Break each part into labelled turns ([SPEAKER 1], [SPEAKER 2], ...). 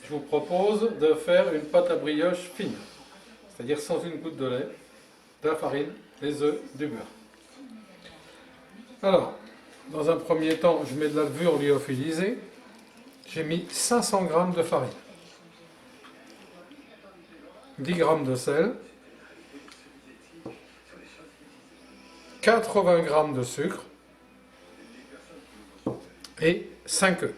[SPEAKER 1] je vous propose de faire une pâte à brioche fine, c'est-à-dire sans une goutte de lait, de la farine, des œufs, du beurre. Alors, dans un premier temps, je mets de la levure lyophilisée. J'ai mis 500 g de farine, 10 g de sel, 80 g de sucre et 5 œufs.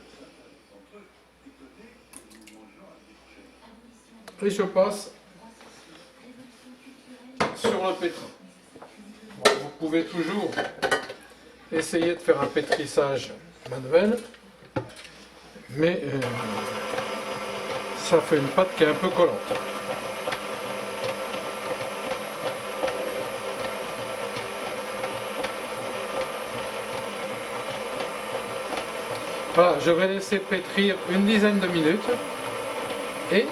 [SPEAKER 1] Et je passe sur le pétrin. Bon, vous pouvez toujours essayer de faire un pétrissage manuel, mais ça fait une pâte qui est un peu collante. Voilà, je vais laisser pétrir une dizaine de minutes et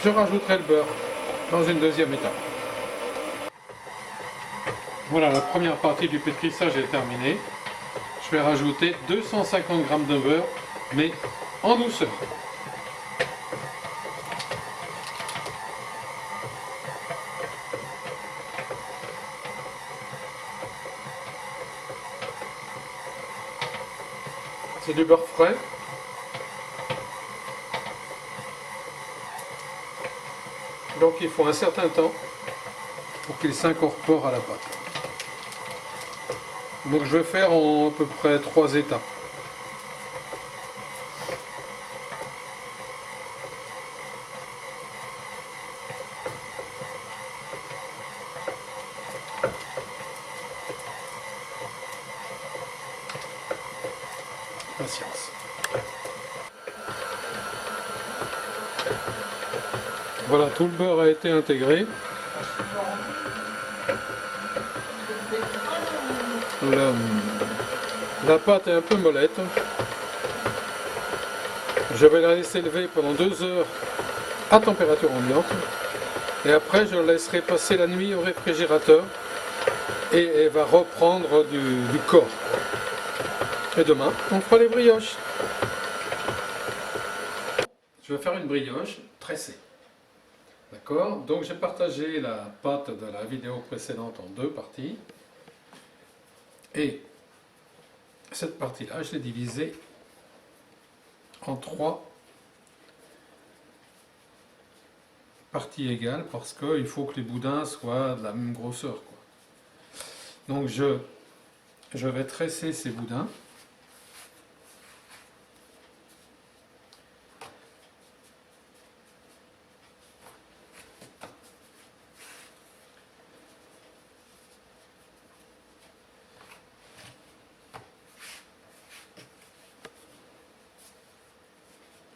[SPEAKER 1] je rajouterai le beurre dans une deuxième étape. Voilà, la première partie du pétrissage est terminée. Je vais rajouter 250 g de beurre, mais en douceur. C'est du beurre frais. Donc il faut un certain temps pour qu'il s'incorpore à la pâte. Donc je vais faire en à peu près 3 étapes. Patience. Voilà, tout le beurre a été intégré. La pâte est un peu mollette. Je vais la laisser lever pendant 2 heures à température ambiante. Et après, je la laisserai passer la nuit au réfrigérateur. Et elle va reprendre du corps. Et demain, on fera les brioches. Je vais faire une brioche tressée. D'accord? Donc j'ai partagé la pâte de la vidéo précédente en 2 parties. Et cette partie-là, je l'ai divisée en 3 parties égales parce qu'il faut que les boudins soient de la même grosseur, quoi. Donc je vais tresser ces boudins.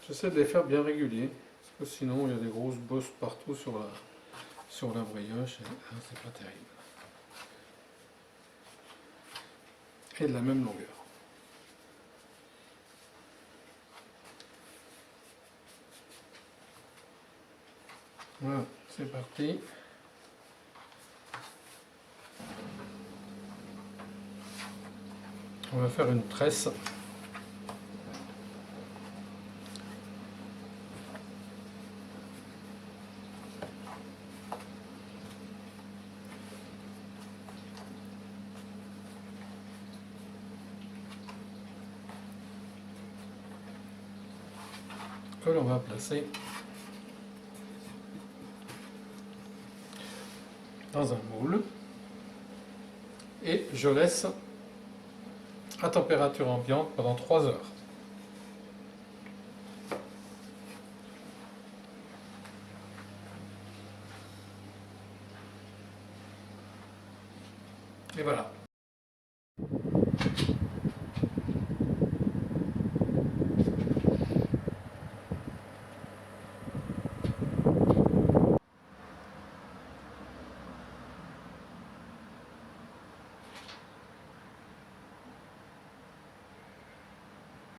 [SPEAKER 1] J'essaie de les faire bien réguliers, parce que sinon il y a des grosses bosses partout sur la brioche, et c'est pas terrible. Et de la même longueur. Voilà, c'est parti. On va faire une tresse. Que l'on va placer dans un moule et je laisse à température ambiante pendant 3 heures. Et voilà.